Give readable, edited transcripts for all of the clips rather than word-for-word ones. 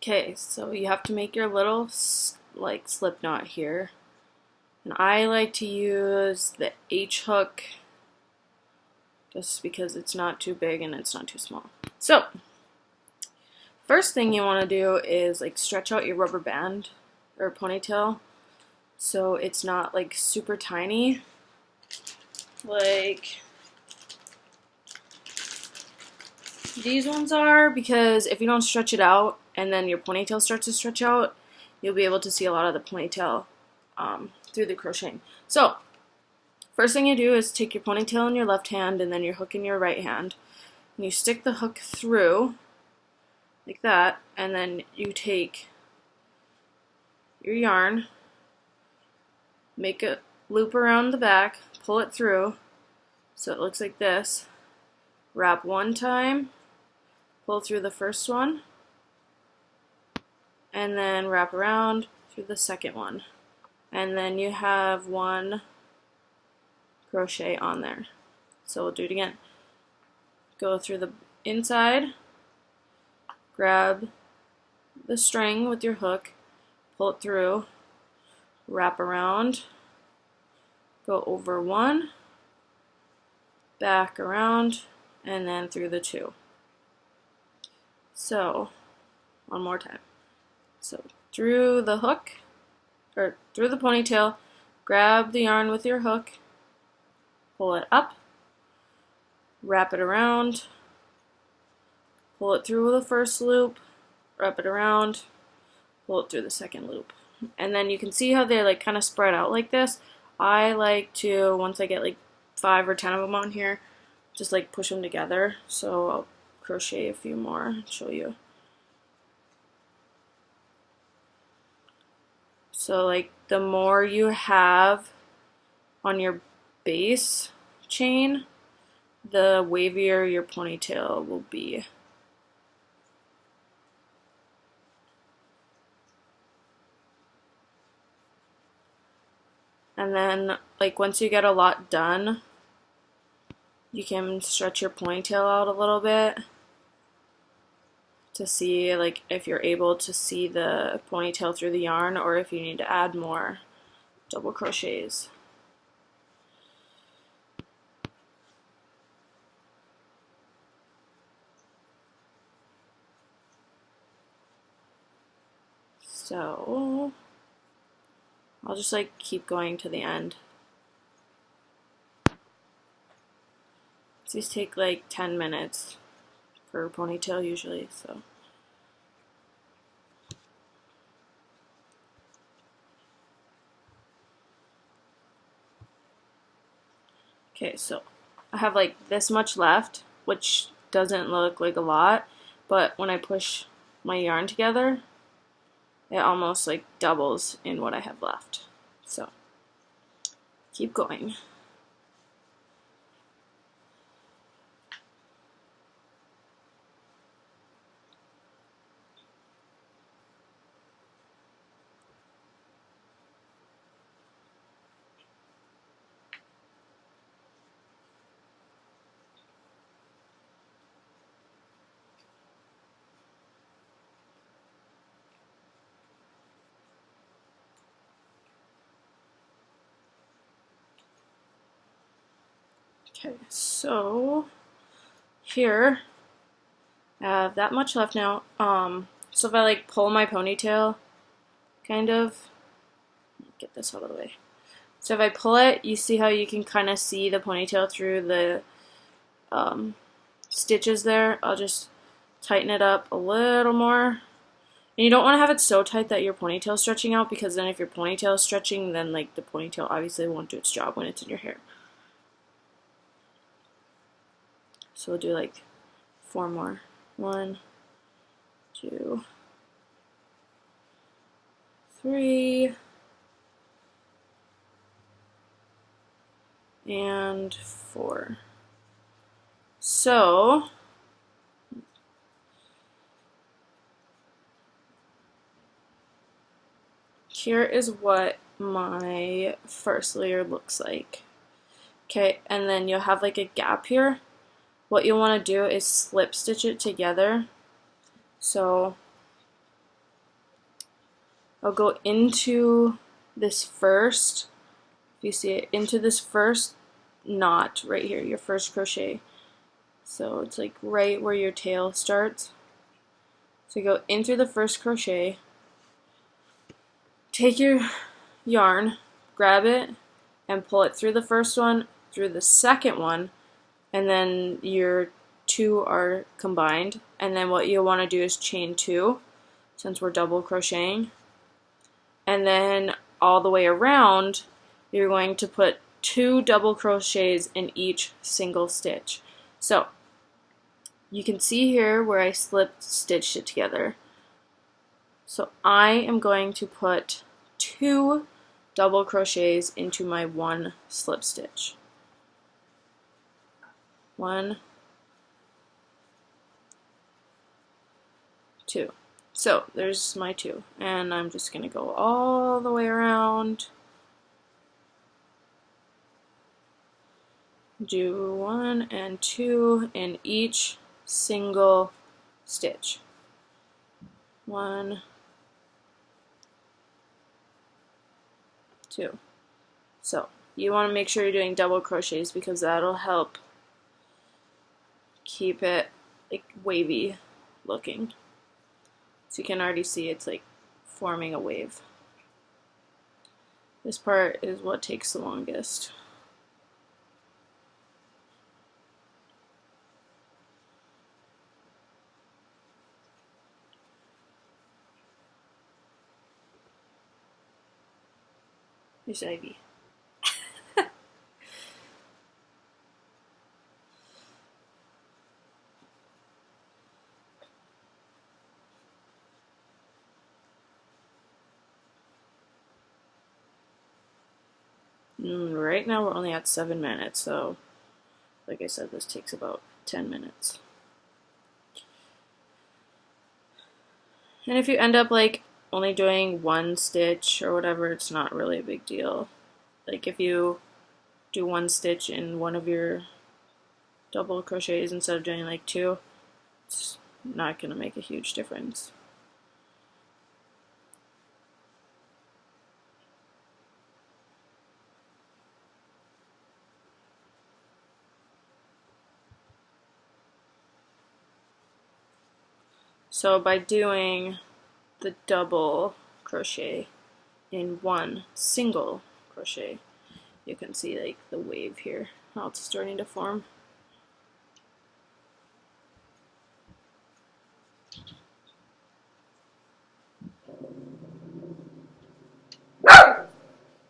Okay, so you have to make your little like slip knot here. And I like to use the H hook just because it's not too big and it's not too small. So, first thing you want to do is like stretch out your rubber band or ponytail so it's not like super tiny. Like these ones are, because if you don't stretch it out and then your ponytail starts to stretch out, you'll be able to see a lot of the ponytail through the crocheting. So, first thing you do is take your ponytail in your left hand and then your hook in your right hand. And you stick the hook through like that, and then you take your yarn, make a loop around the back, pull it through so it looks like this, wrap one time, pull through the first one, and then wrap around through the second one. And then you have one crochet on there. So we'll do it again. Go through the inside, grab the string with your hook, pull it through, wrap around, go over one, back around, and then through the two. So, one more time. So, through the hook, or through the ponytail, grab the yarn with your hook, pull it up, wrap it around, pull it through the first loop, wrap it around, pull it through the second loop. And then you can see how they're like kind of spread out like this. I like to, once I get like 5 or 10 of them on here, just like push them together. So I'll crochet a few more and show you. So like the more you have on your base chain, the wavier your ponytail will be. And then like once you get a lot done, you can stretch your ponytail out a little bit to see like if you're able to see the ponytail through the yarn, or if you need to add more double crochets. So I'll just like keep going to the end. These take like 10 minutes per ponytail usually, so. Okay, so I have like this much left, which doesn't look like a lot, but when I push my yarn together, it almost like doubles in what I have left. So, keep going. Okay, so here I have that much left now. So if I like pull my ponytail, kind of, get this out of the way. So if I pull it, you see how you can kind of see the ponytail through the stitches there. I'll just tighten it up a little more. And you don't want to have it so tight that your ponytail is stretching out, because then if your ponytail is stretching, then like the ponytail obviously won't do its job when it's in your hair. So we'll do like 4 more. 1, 2, 3, and 4. So here is what my first layer looks like. Okay, and then you'll have like a gap here. What you'll want to do is slip stitch it together. So I'll go into this first, if you see it, into this first knot right here, your first crochet. So it's like right where your tail starts. So you go in through the first crochet, take your yarn, grab it, and pull it through the first one, through the second one, and then your two are combined. And then what you'll want to do is chain two, since we're double crocheting. And then all the way around, you're going to put 2 double crochets in each single stitch. So you can see here where I slip stitched it together. So I am going to put 2 double crochets into my 1 slip stitch. 1, 2. So there's my 2, and I'm just going to go all the way around. Do 1 and 2 in each single stitch. 1, 2. So you want to make sure you're doing double crochets because that'll help keep it like wavy looking. So you can already see it's like forming a wave. This part is what takes the longest. There's Ivy. Right now we're only at 7 minutes, so like I said, this takes about 10 minutes. And if you end up like only doing 1 stitch or whatever, it's not really a big deal. Like if you do 1 stitch in one of your double crochets instead of doing like 2, it's not going to make a huge difference. So by doing the double crochet in 1 single crochet, you can see like the wave here, how it's starting to form.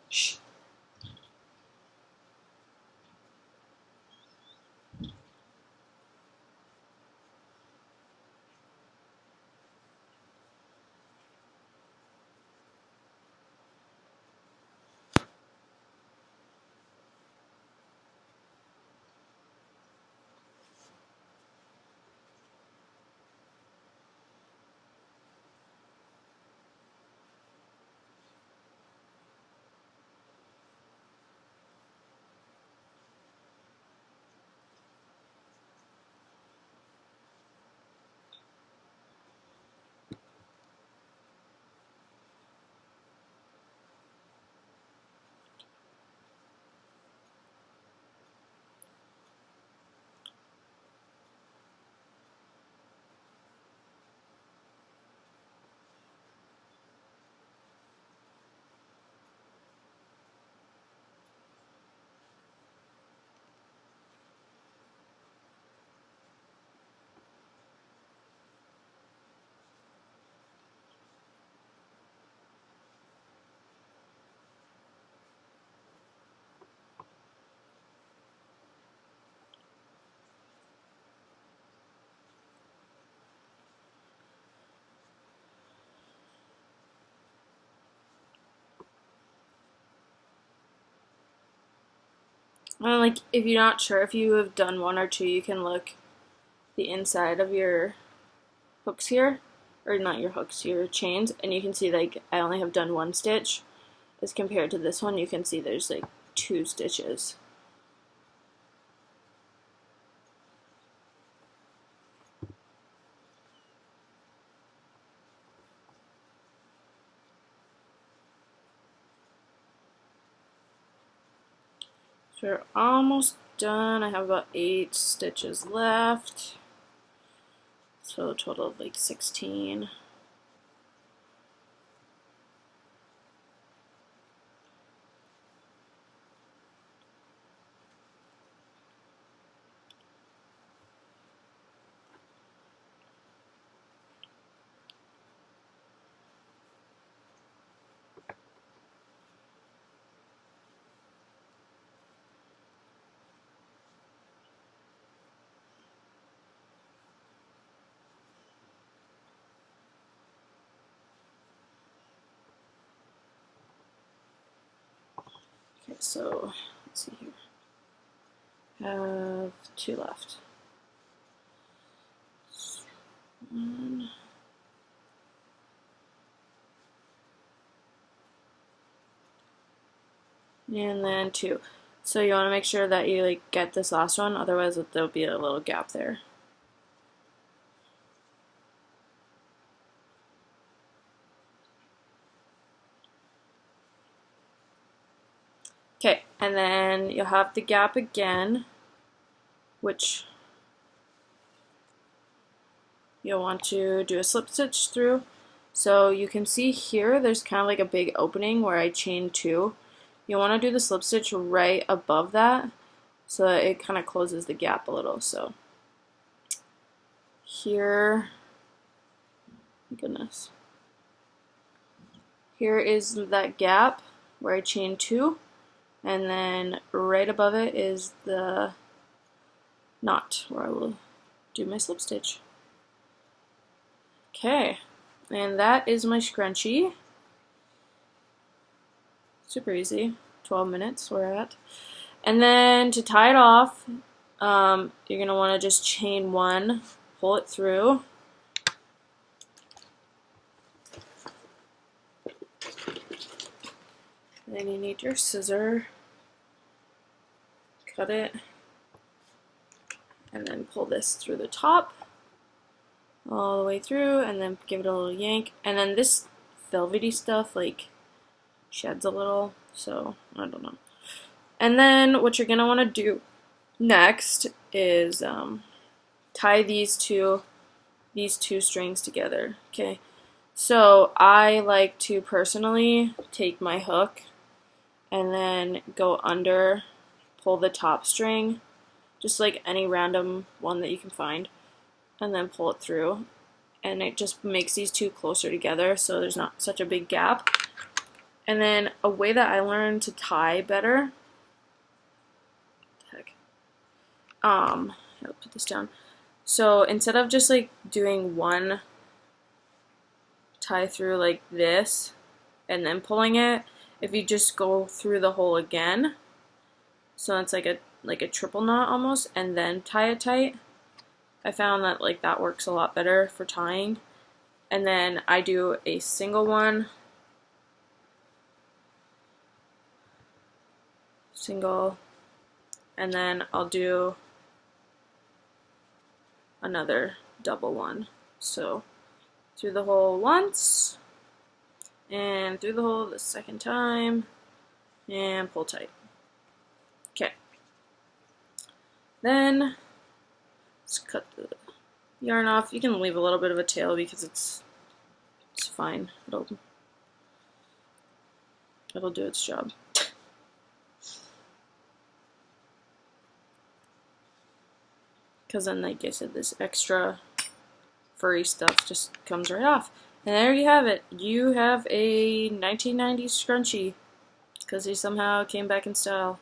Shh. Like if you're not sure if you have done 1 or 2, you can look the inside of your hooks here, or not your hooks, your chains, and you can see like I only have done 1 stitch as compared to this one. You can see there's like 2 stitches. We're almost done. I have about 8 stitches left. So a total of like 16. Okay, so let's see here. Have 2 left. 1. And then 2. So you want to make sure that you like get this last one, otherwise there'll be a little gap there. Okay, and then you'll have the gap again, which you'll want to do a slip stitch through. So you can see here there's kind of like a big opening where I chained 2. You want to do the slip stitch right above that so that it kind of closes the gap a little. So here, goodness, here is that gap where I chained 2, and then right above it is the knot where I will do my slip stitch. Okay, and that is my scrunchie. Super easy, 12 minutes we're at. And then to tie it off, you're gonna wanna just chain 1, pull it through. Then you need your scissor, cut it, and then pull this through the top, all the way through, and then give it a little yank. And then this velvety stuff like sheds a little, so I don't know. And then what you're gonna want to do next is tie these two strings together. Okay, so I like to personally take my hook and then go under, pull the top string, just like any random one that you can find, and then pull it through, and it just makes these two closer together so there's not such a big gap. And then a way that I learned to tie better, I'll put this down. So instead of just like doing one tie through like this and then pulling it, if you just go through the hole again, so it's like a triple knot almost, and then tie it tight, I found that like that works a lot better for tying. And then I do a single one, single, and then I'll do another double one. So through the hole once, and through the hole the second time, and pull tight. Okay. Then let's cut the yarn off. You can leave a little bit of a tail because it's fine. It'll do its job. Because then, like I said, this extra furry stuff just comes right off. And there you have it. You have a 1990s scrunchie, because they somehow came back in style.